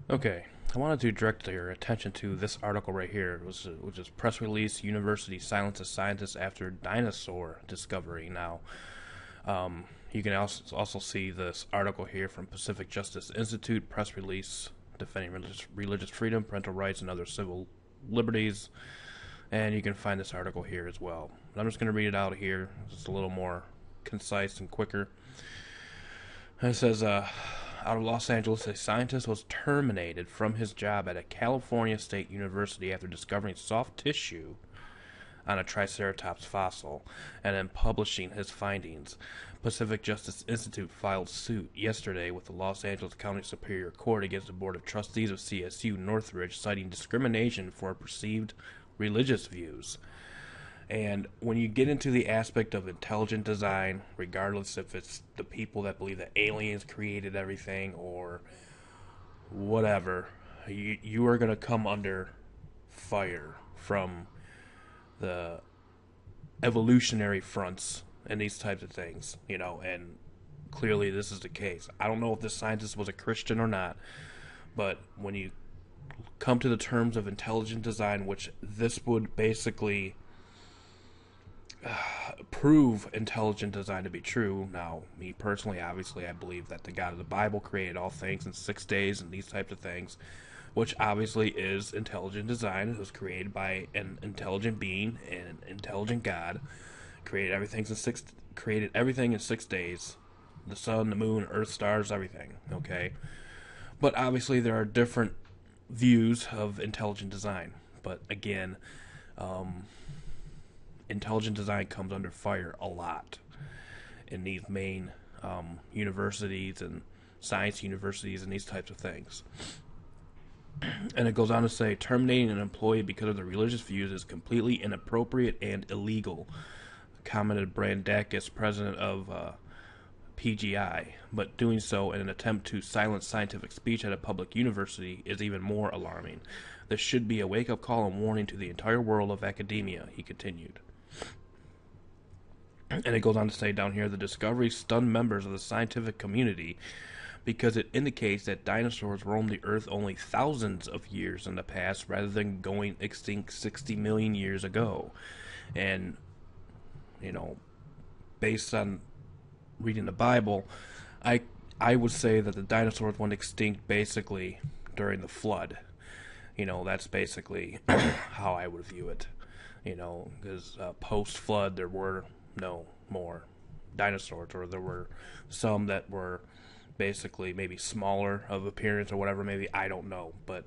Okay, I wanted to direct your attention to this article right here, which is press release: University silences scientists after dinosaur discovery. Now, you can also see this article here from Pacific Justice Institute press release defending religious freedom, parental rights, and other civil liberties. And you can find this article here as well. I'm just going to read it out here. It's a little more concise and quicker. And it says, out of Los Angeles, a scientist was terminated from his job at a California State University after discovering soft tissue on a triceratops fossil and then publishing his findings. Pacific Justice Institute filed suit yesterday with the Los Angeles County Superior Court against the Board of Trustees of CSU Northridge, citing discrimination for perceived religious views. And when you get into the aspect of intelligent design, regardless if it's the people that believe that aliens created everything or whatever, you are going to come under fire from the evolutionary fronts and these types of things, and clearly this is the case. I don't know if this scientist was a Christian or not, but when you come to the terms of intelligent design, which this would basically prove intelligent design to be true. Now, me personally, obviously, I believe that the God of the Bible created all things in 6 days and these types of things, which obviously is intelligent design. It was created by an intelligent being, an intelligent God, created everything in 6 days. The sun, the moon, earth, stars, everything. Okay? But obviously there are different views of intelligent design. But again, intelligent design comes under fire a lot in these main universities and science universities and these types of things. And it goes on to say, terminating an employee because of their religious views is completely inappropriate and illegal, commented Brandakis, president of PGI. But doing so in an attempt to silence scientific speech at a public university is even more alarming. This should be a wake-up call and warning to the entire world of academia, he continued. And it goes on to say down here, the discovery stunned members of the scientific community because it indicates that dinosaurs roamed the earth only thousands of years in the past rather than going extinct 60 million years ago. And, based on reading the Bible, I would say that the dinosaurs went extinct basically during the flood. That's basically how I would view it. Because post-flood there were no more dinosaurs, or there were some that were basically maybe smaller of appearance or whatever, maybe, I don't know. But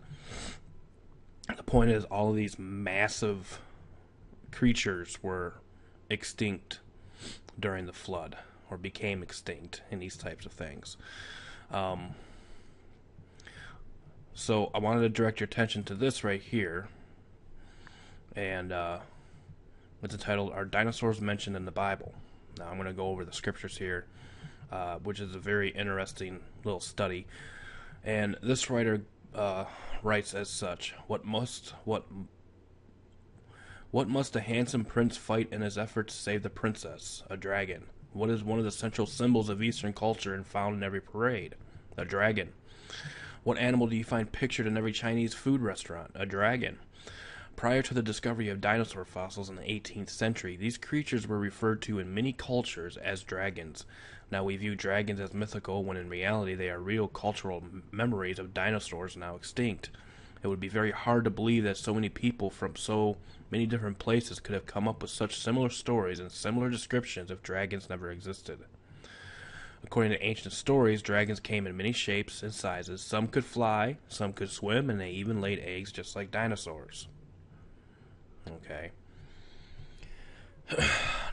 the point is, all of these massive creatures were extinct during the flood, or became extinct in these types of things. So I wanted to direct your attention to this right here, and it's entitled, Are Dinosaurs Mentioned in the Bible? Now I'm going to go over the scriptures here, which is a very interesting little study. And this writer writes as such, what must a handsome prince fight in his effort to save the princess? A dragon. What is one of the central symbols of Eastern culture and found in every parade? A dragon. What animal do you find pictured in every Chinese food restaurant? A dragon. Prior to the discovery of dinosaur fossils in the 18th century, these creatures were referred to in many cultures as dragons. Now we view dragons as mythical when in reality they are real cultural memories of dinosaurs now extinct. It would be very hard to believe that so many people from so many different places could have come up with such similar stories and similar descriptions if dragons never existed. According to ancient stories, dragons came in many shapes and sizes. Some could fly, some could swim, and they even laid eggs just like dinosaurs. Okay.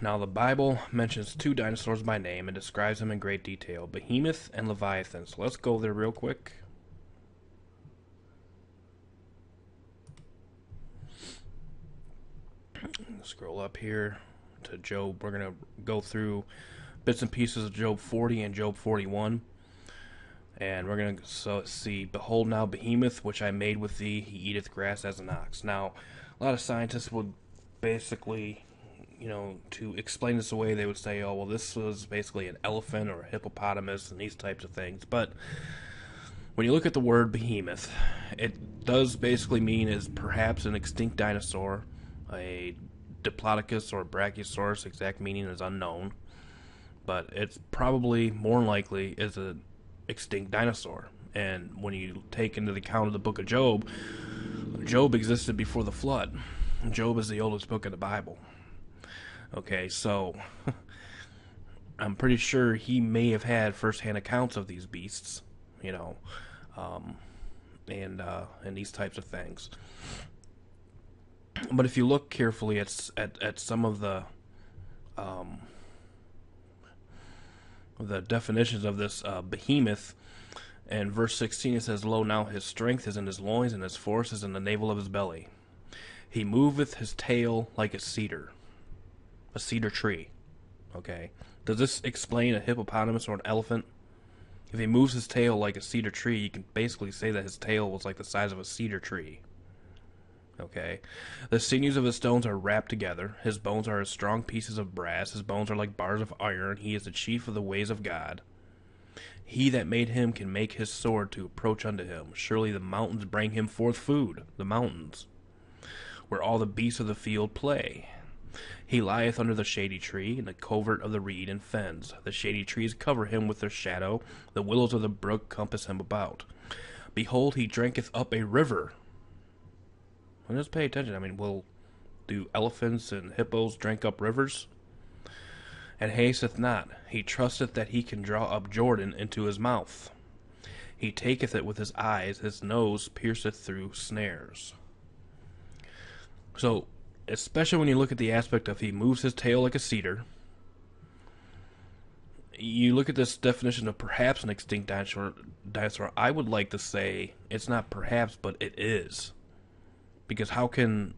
Now, the Bible mentions two dinosaurs by name and describes them in great detail, Behemoth and Leviathan. So let's go there real quick. Scroll up here to Job. We're going to go through bits and pieces of Job 40 and Job 41. And we're going to see, Behold now Behemoth, which I made with thee, he eateth grass as an ox. Now, a lot of scientists would basically, to explain this away, they would say, this was basically an elephant or a hippopotamus and these types of things. But When you look at the word behemoth, it does basically mean is perhaps an extinct dinosaur, a Diplodocus or Brachiosaurus. Exact meaning is unknown, but it's probably more likely is an extinct dinosaur. And when you take into the account of the book of Job, Job existed before the flood. Job is the oldest book of the Bible. Okay, so I'm pretty sure he may have had first-hand accounts of these beasts, you know, and these types of things. But if you look carefully at some of the definitions of this behemoth, in verse 16 it says, "Lo, now his strength is in his loins, and his force is in the navel of his belly. He moveth his tail like a cedar tree." Okay, does this explain a hippopotamus or an elephant? If he moves his tail like a cedar tree, you can basically say that his tail was like the size of a cedar tree. Okay, the sinews of his stones are wrapped together. His bones are as strong pieces of brass. His bones are like bars of iron. He is the chief of the ways of God. He that made him can make his sword to approach unto him. Surely the mountains bring him forth food, the mountains, where all the beasts of the field play. He lieth under the shady tree, in the covert of the reed and fens. The shady trees cover him with their shadow. The willows of the brook compass him about. Behold, he drinketh up a river. Well, just pay attention. I mean, do elephants and hippos drink up rivers? And hasteth not. He trusteth that he can draw up Jordan into his mouth. He taketh it with his eyes. His nose pierceth through snares. So, especially when you look at the aspect of he moves his tail like a cedar, you look at this definition of perhaps an extinct dinosaur, I would like to say it's not perhaps, but it is. Because how can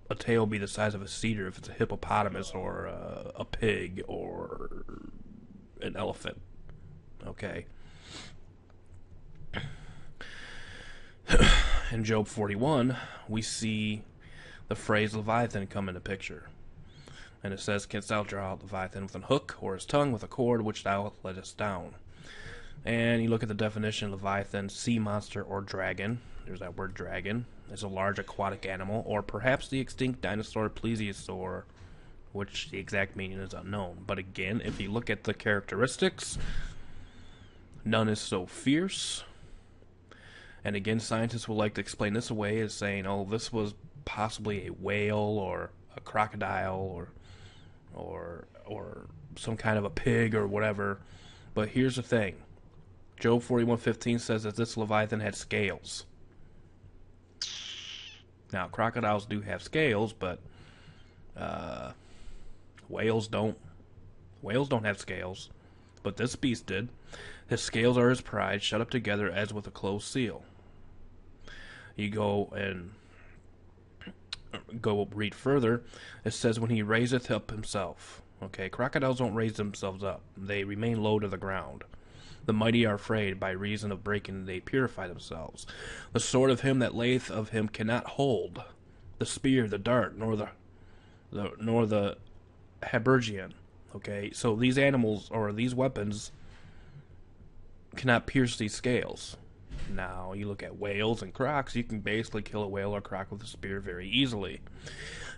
a tail be the size of a cedar if it's a hippopotamus or a pig or an elephant? Okay. In Job 41, we see the phrase Leviathan come into picture. And it says, "Canst thou draw out Leviathan with an hook, or his tongue with a cord which thou lettest down?" And you look at the definition: Leviathan, sea monster or dragon. There's that word dragon. It's a large aquatic animal, or perhaps the extinct dinosaur plesiosaur, which the exact meaning is unknown. But again, if you look at the characteristics, none is so fierce. And again, scientists will like to explain this away as saying, oh, this was possibly a whale or a crocodile or some kind of a pig or whatever. But here's the thing. Job 41:15 says that this Leviathan had scales. Now, crocodiles do have scales, but whales don't. Whales don't have scales, but this beast did. His scales are his pride, shut up together as with a closed seal. You go read further. It says, when he raiseth up himself. Okay, crocodiles don't raise themselves up. They remain low to the ground. The mighty are afraid, by reason of breaking they purify themselves. The sword of him that layeth of him cannot hold. The spear, the dart, nor the habergeon. Okay, so these animals, or these weapons, cannot pierce these scales. Now, you look at whales and crocs, you can basically kill a whale or croc with a spear very easily.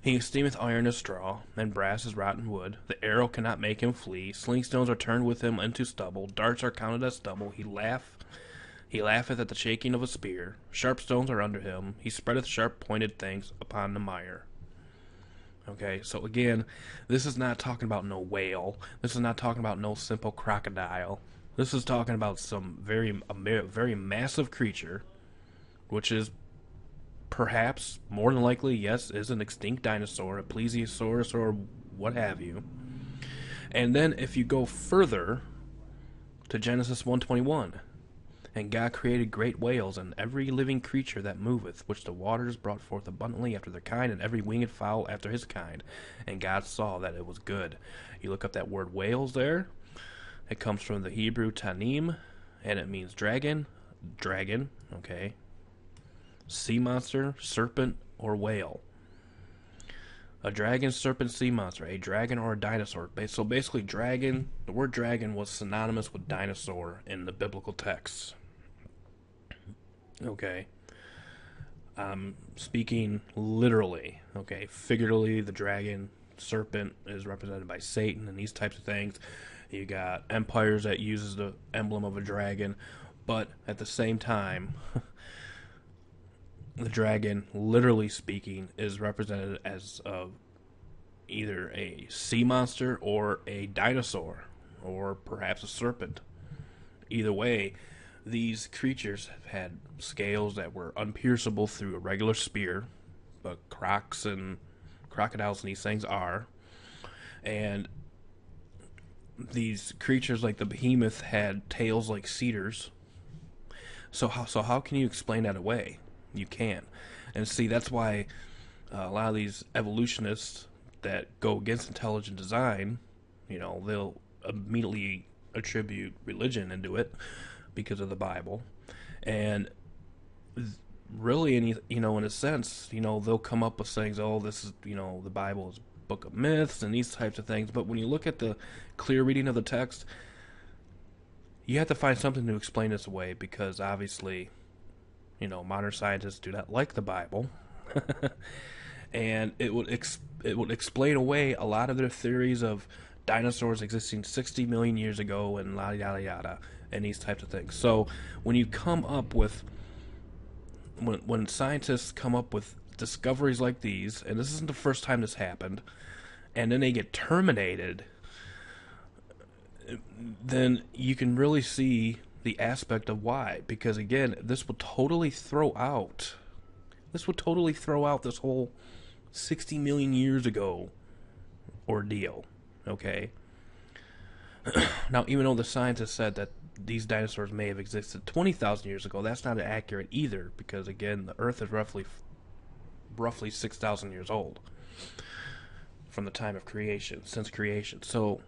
He esteemeth iron as straw, and brass as rotten wood. The arrow cannot make him flee. Slingstones are turned with him into stubble. Darts are counted as stubble. He laugheth at the shaking of a spear. Sharp stones are under him. He spreadeth sharp-pointed things upon the mire. Okay, so again, this is not talking about no whale. This is not talking about no simple crocodile. This is talking about a very massive creature, which is perhaps, more than likely, yes, is an extinct dinosaur, a plesiosaurus or what have you. And then if you go further to Genesis 1:21, and God created great whales and every living creature that moveth, which the waters brought forth abundantly after their kind, and every winged fowl after his kind. And God saw that it was good. You look up that word whales there. It comes from the Hebrew tanim, and it means dragon, okay, sea monster, serpent, or whale. A dragon, serpent, sea monster, a dragon, or a dinosaur. So basically, dragon, the word dragon was synonymous with dinosaur in the biblical texts. Okay. Speaking literally, okay, figuratively, the dragon, serpent is represented by Satan and these types of things. You got empires that uses the emblem of a dragon, but at the same time, the dragon, literally speaking, is represented as either a sea monster or a dinosaur, or perhaps a serpent. Either way, these creatures have had scales that were unpierceable through a regular spear, but crocs and crocodiles and these things are. And these creatures like the behemoth had tails like cedars. So how can you explain that away? You can't. And see, that's why a lot of these evolutionists that go against intelligent design, they'll immediately attribute religion into it because of the Bible, and really, in a sense, they'll come up with things. Oh, this is, the Bible is a book of myths and these types of things. But when you look at the clear reading of the text, you have to find something to explain this away because obviously, modern scientists do not like the Bible, and it would explain away a lot of their theories of dinosaurs existing 60 million years ago and yada yada yada and these types of things. So when you come up with when scientists come up with discoveries like these, and this isn't the first time this happened, and then they get terminated, then you can really see the aspect of why. Because again, this would totally throw out this whole 60 million years ago ordeal. Okay. Now, even though the scientists said that these dinosaurs may have existed 20,000 years ago, that's not accurate either, because again, the Earth is roughly 6,000 years old from the time of creation, since creation. So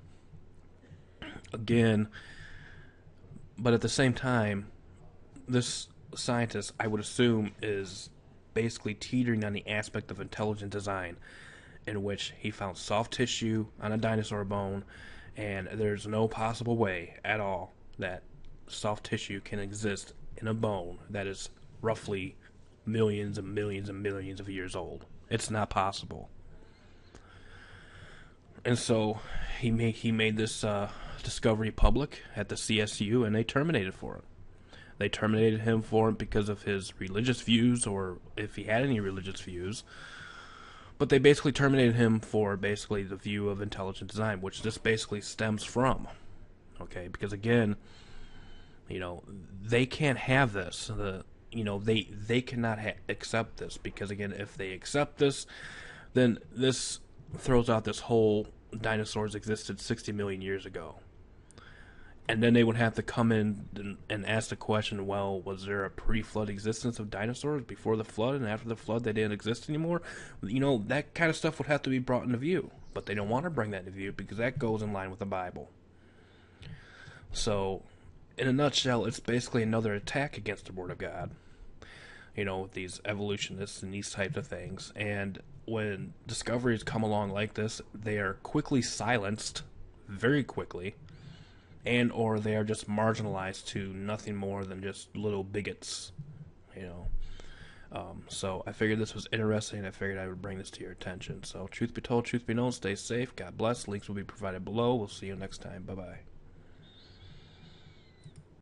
again, but at the same time, this scientist, I would assume, is basically teetering on the aspect of intelligent design, in which he found soft tissue on a dinosaur bone, and there's no possible way at all that soft tissue can exist in a bone that is roughly millions and millions and millions of years old. It's not possible. And so he made this discovery public at the CSU, and they terminated for it. They terminated him for it because of his religious views, or if he had any religious views. But they basically terminated him for basically the view of intelligent design, which this basically stems from. Okay, because again, they can't have this. They cannot accept this, because again, if they accept this, then this throws out this whole dinosaurs existed 60 million years ago. And then they would have to come in and ask the question, well, was there a pre-flood existence of dinosaurs before the flood, and after the flood they didn't exist anymore? That kind of stuff would have to be brought into view. But they don't want to bring that into view because that goes in line with the Bible. So, in a nutshell, it's basically another attack against the Word of God. With these evolutionists and these types of things. And when discoveries come along like this, they are quickly silenced, very quickly, and or they are just marginalized to nothing more than just little bigots, So I figured this was interesting. I figured I would bring this to your attention. So truth be told, truth be known, stay safe. God bless. Links will be provided below. We'll see you next time. Bye-bye.